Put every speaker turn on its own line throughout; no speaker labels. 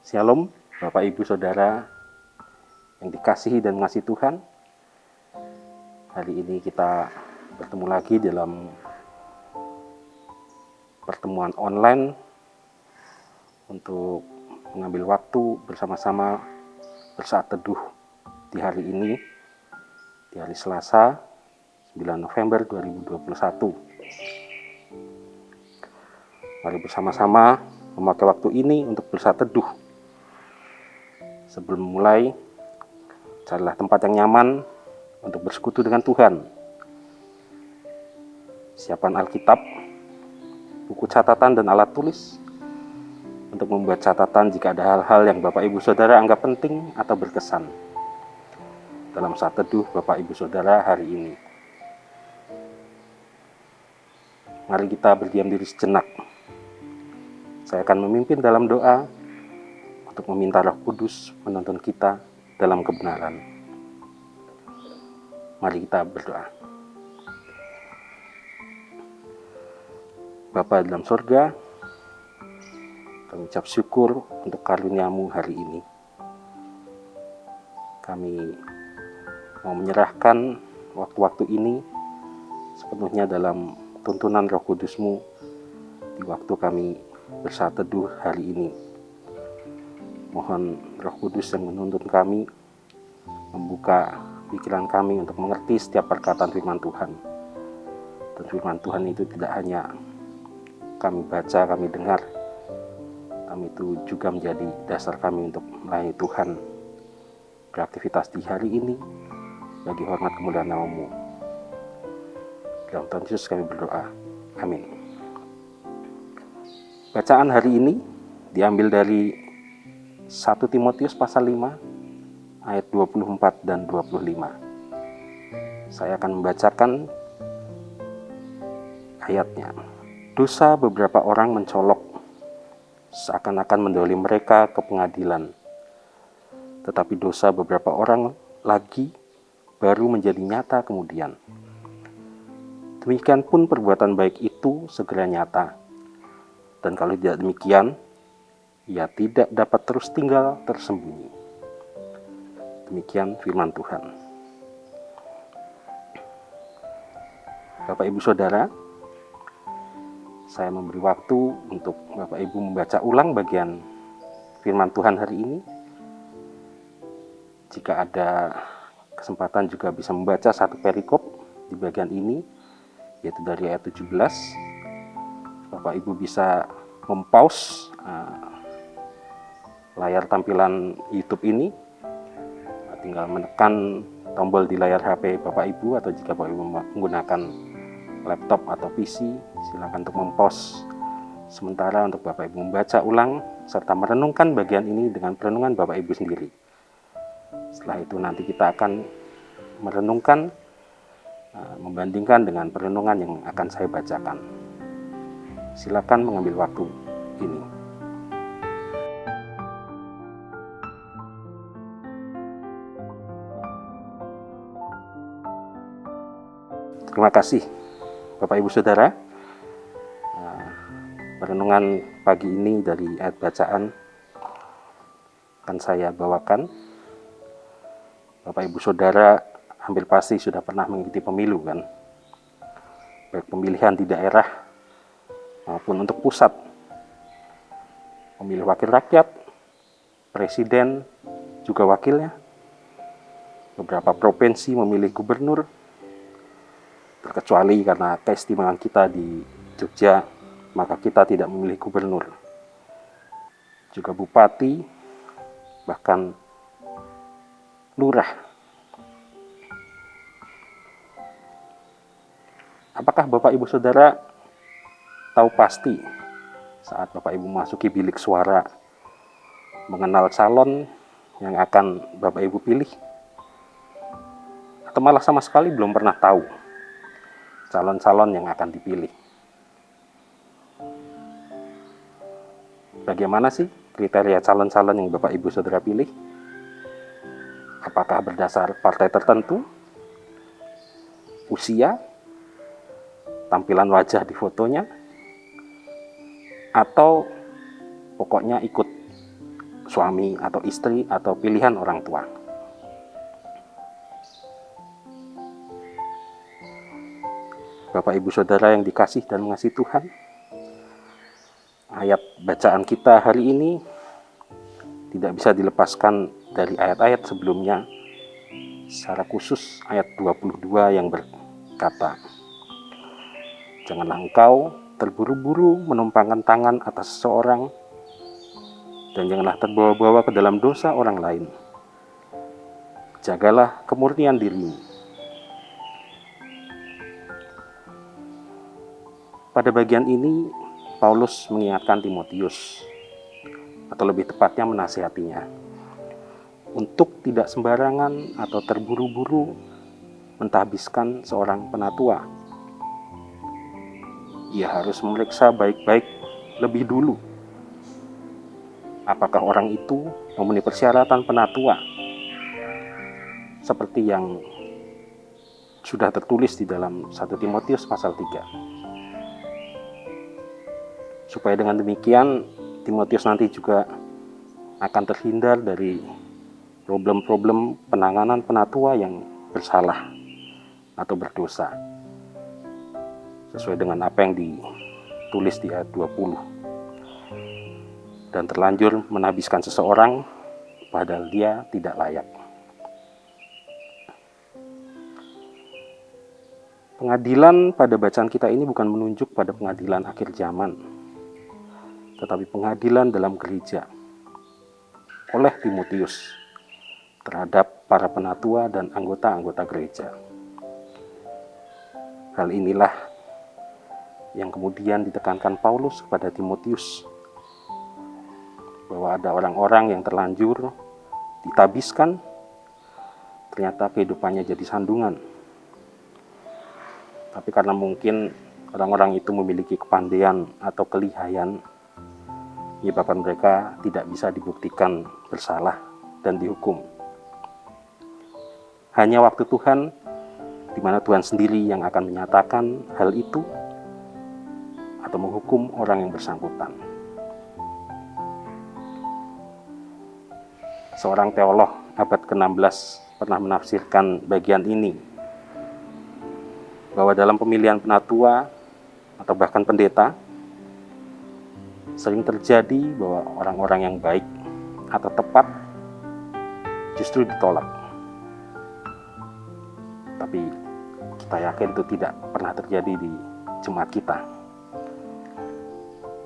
Shalom, Bapak Ibu Saudara yang dikasihi dan mengasihi Tuhan. Hari ini kita bertemu lagi dalam pertemuan online untuk mengambil waktu bersama-sama bersaat teduh di hari ini, di hari Selasa, 9 November 2021. Mari bersama-sama memakai waktu ini untuk bersaat teduh. Sebelum memulai, carilah tempat yang nyaman untuk bersekutu dengan Tuhan. Siapkan Alkitab, buku catatan dan alat tulis untuk membuat catatan jika ada hal-hal yang Bapak Ibu Saudara anggap penting atau berkesan dalam saat teduh Bapak Ibu Saudara hari ini. Mari kita berdiam diri sejenak. Saya akan memimpin dalam doa untuk meminta Roh Kudus menuntun kita dalam kebenaran. Mari kita berdoa. Bapa dalam surga, kami ucap syukur untuk karunia-Mu hari ini. Kami mau menyerahkan waktu-waktu ini sepenuhnya dalam tuntunan Roh Kudus-Mu di waktu kami bersaat teduh hari ini. Mohon Roh Kudus yang menuntun kami, membuka pikiran kami untuk mengerti setiap perkataan firman Tuhan. Dan firman Tuhan itu tidak hanya kami baca, kami dengar, kami itu juga menjadi dasar kami untuk melayani Tuhan beraktivitas di hari ini bagi hormat kemuliaan nama-Mu. Dalam Tuhan Yesus kami berdoa. Amin. Bacaan hari ini diambil dari 1 Timotius pasal 5 ayat 24 dan 25. Saya akan membacakan ayatnya. Dosa beberapa orang mencolok seakan-akan mendahului mereka ke pengadilan. Tetapi dosa beberapa orang lagi baru menjadi nyata kemudian. Demikian pun perbuatan baik itu segera nyata. Dan kalau tidak demikian, ia tidak dapat terus tinggal tersembunyi. Demikian firman Tuhan. Bapak Ibu Saudara, saya memberi waktu untuk Bapak Ibu membaca ulang bagian firman Tuhan hari ini. Jika ada kesempatan juga bisa membaca satu perikop di bagian ini, yaitu dari ayat 17. Bapak Ibu bisa mempause layar tampilan YouTube ini, tinggal menekan tombol di layar HP Bapak Ibu, atau jika Bapak Ibu menggunakan laptop atau PC, silakan untuk mempause sementara untuk Bapak Ibu membaca ulang serta merenungkan bagian ini dengan perenungan Bapak Ibu sendiri. Setelah itu nanti kita akan merenungkan, membandingkan dengan perenungan yang akan saya bacakan. Silakan mengambil waktu ini. Terima kasih Bapak Ibu Saudara. Perenungan pagi ini dari ayat bacaan akan saya bawakan. Bapak Ibu Saudara hampir pasti sudah pernah mengikuti pemilu kan, baik pemilihan di daerah maupun untuk pusat. Memilih wakil rakyat, presiden, juga wakilnya. Beberapa provinsi memilih gubernur, terkecuali karena keistimewaan kita di Jogja, maka kita tidak memilih gubernur. Juga bupati, bahkan lurah. Apakah Bapak Ibu Saudara tahu pasti saat Bapak Ibu memasuki bilik suara, mengenal calon yang akan Bapak Ibu pilih? Atau malah sama sekali belum pernah tahu calon-calon yang akan dipilih? Bagaimana sih kriteria calon-calon yang Bapak Ibu Saudara pilih? Apakah berdasar partai tertentu, usia, tampilan wajah di fotonya, atau pokoknya ikut suami atau istri atau pilihan orang tua. Bapak Ibu Saudara yang dikasih dan mengasihi Tuhan, ayat bacaan kita hari ini tidak bisa dilepaskan dari ayat-ayat sebelumnya, secara khusus ayat 22 yang berkata, "Janganlah engkau terburu-buru menumpangkan tangan atas seseorang, dan janganlah terbawa-bawa ke dalam dosa orang lain. Jagalah kemurnian dirimu." Pada bagian ini, Paulus mengingatkan Timotius, atau lebih tepatnya menasihatinya, untuk tidak sembarangan atau terburu-buru mentahbiskan seorang penatua. Ia harus memeriksa baik-baik lebih dulu apakah orang itu memenuhi persyaratan penatua, seperti yang sudah tertulis di dalam 1 Timotius pasal 3. Supaya dengan demikian Timotius nanti juga akan terhindar dari problem-problem penanganan penatua yang bersalah atau berdosa, sesuai dengan apa yang ditulis di ayat 20. Dan terlanjur menahbiskan seseorang padahal dia tidak layak. Pengadilan pada bacaan kita ini bukan menunjuk pada pengadilan akhir zaman, tetapi pengadilan dalam gereja oleh Timotius terhadap para penatua dan anggota-anggota gereja. Hal inilah yang kemudian ditekankan Paulus kepada Timotius, bahwa ada orang-orang yang terlanjur ditabiskan, ternyata kehidupannya jadi sandungan. Tapi karena mungkin orang-orang itu memiliki kepandaian atau kelihayan, menyebabkan mereka tidak bisa dibuktikan bersalah dan dihukum. Hanya waktu Tuhan, di mana Tuhan sendiri yang akan menyatakan hal itu atau menghukum orang yang bersangkutan. Seorang teolog abad ke-16 pernah menafsirkan bagian ini, bahwa dalam pemilihan penatua atau bahkan pendeta, sering terjadi bahwa orang-orang yang baik atau tepat justru ditolak. Tapi kita yakin itu tidak pernah terjadi di jemaat kita.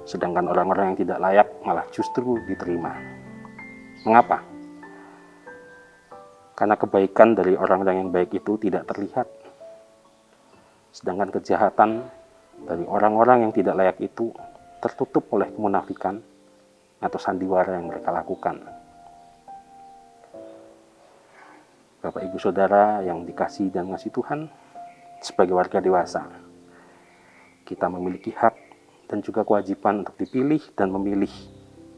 Sedangkan orang-orang yang tidak layak malah justru diterima. Mengapa? Karena kebaikan dari orang-orang yang baik itu tidak terlihat. Sedangkan kejahatan dari orang-orang yang tidak layak itu tertutup oleh kemunafikan atau sandiwara yang mereka lakukan. Bapak Ibu Saudara yang dikasihi dan mengasihi Tuhan, sebagai warga dewasa, kita memiliki hak dan juga kewajiban untuk dipilih dan memilih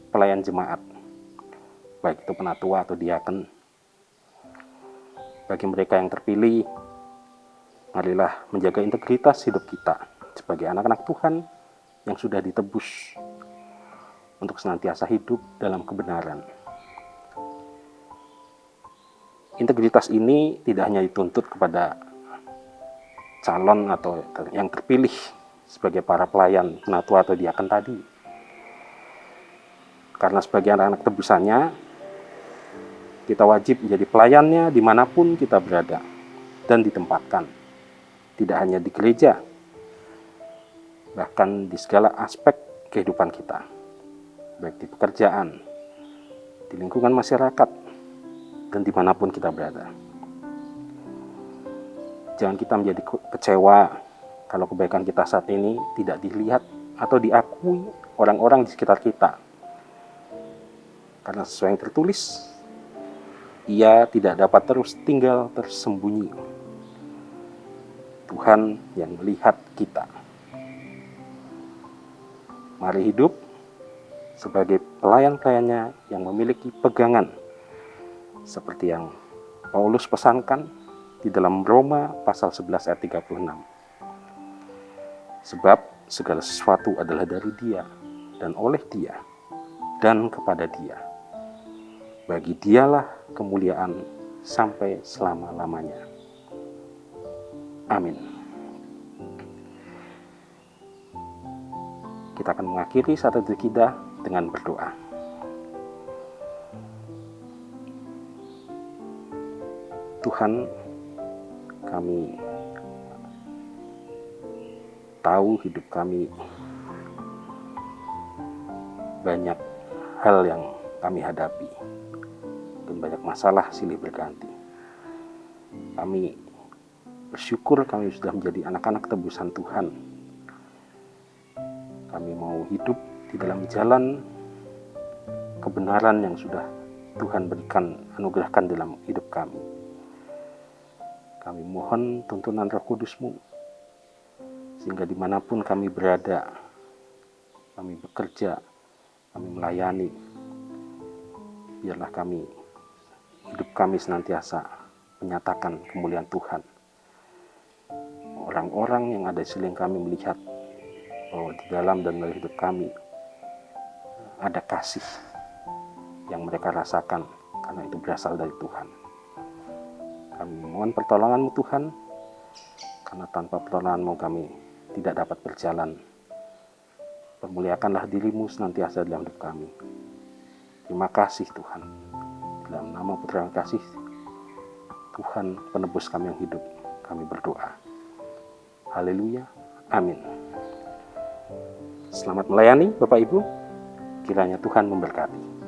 pelayan jemaat, baik itu penatua atau diaken. Bagi mereka yang terpilih, marilah menjaga integritas hidup kita sebagai anak-anak Tuhan yang sudah ditebus untuk senantiasa hidup dalam kebenaran. Integritas ini tidak hanya dituntut kepada calon atau yang terpilih sebagai para pelayan penatua atau diaken tadi, karena sebagai anak-anak tebusannya, kita wajib menjadi pelayannya dimanapun kita berada dan ditempatkan, tidak hanya di gereja, bahkan di segala aspek kehidupan kita, baik di pekerjaan, di lingkungan masyarakat, dan dimanapun kita berada. Jangan kita menjadi kecewa kalau kebaikan kita saat ini tidak dilihat atau diakui orang-orang di sekitar kita. Karena sesuai yang tertulis, ia tidak dapat terus tinggal tersembunyi. Tuhan yang melihat kita. Mari hidup sebagai pelayan-pelayannya yang memiliki pegangan, seperti yang Paulus pesankan di dalam Roma pasal 11 ayat 36. Sebab segala sesuatu adalah dari Dia, dan oleh Dia, dan kepada Dia. Bagi Dialah kemuliaan sampai selama-lamanya. Amin. Kita akan mengakhiri satu kita dengan berdoa. Tuhan, kami tahu hidup kami banyak hal yang kami hadapi dan banyak masalah silih berganti. Kami bersyukur kami sudah menjadi anak-anak tebusan Tuhan. Kami mau hidup di dalam jalan kebenaran yang sudah Tuhan berikan, anugerahkan dalam hidup kami. Kami mohon tuntunan Roh Kudus-Mu, sehingga dimanapun kami berada, kami bekerja, kami melayani, biarlah hidup kami senantiasa menyatakan kemuliaan Tuhan. Orang-orang yang ada di sekeliling kami melihat bahwa di dalam dan melalui hidup kami ada kasih yang mereka rasakan, karena itu berasal dari Tuhan. Kami mohon pertolongan-Mu Tuhan, karena tanpa pertolongan-Mu kami tidak dapat berjalan. Permuliakanlah diri-Mu senantiasa dalam hidup kami. Terima kasih Tuhan. Dalam nama Putra yang kasih, Tuhan penebus kami yang hidup, kami berdoa. Haleluya. Amin. Selamat melayani Bapak Ibu. Kiranya Tuhan memberkati.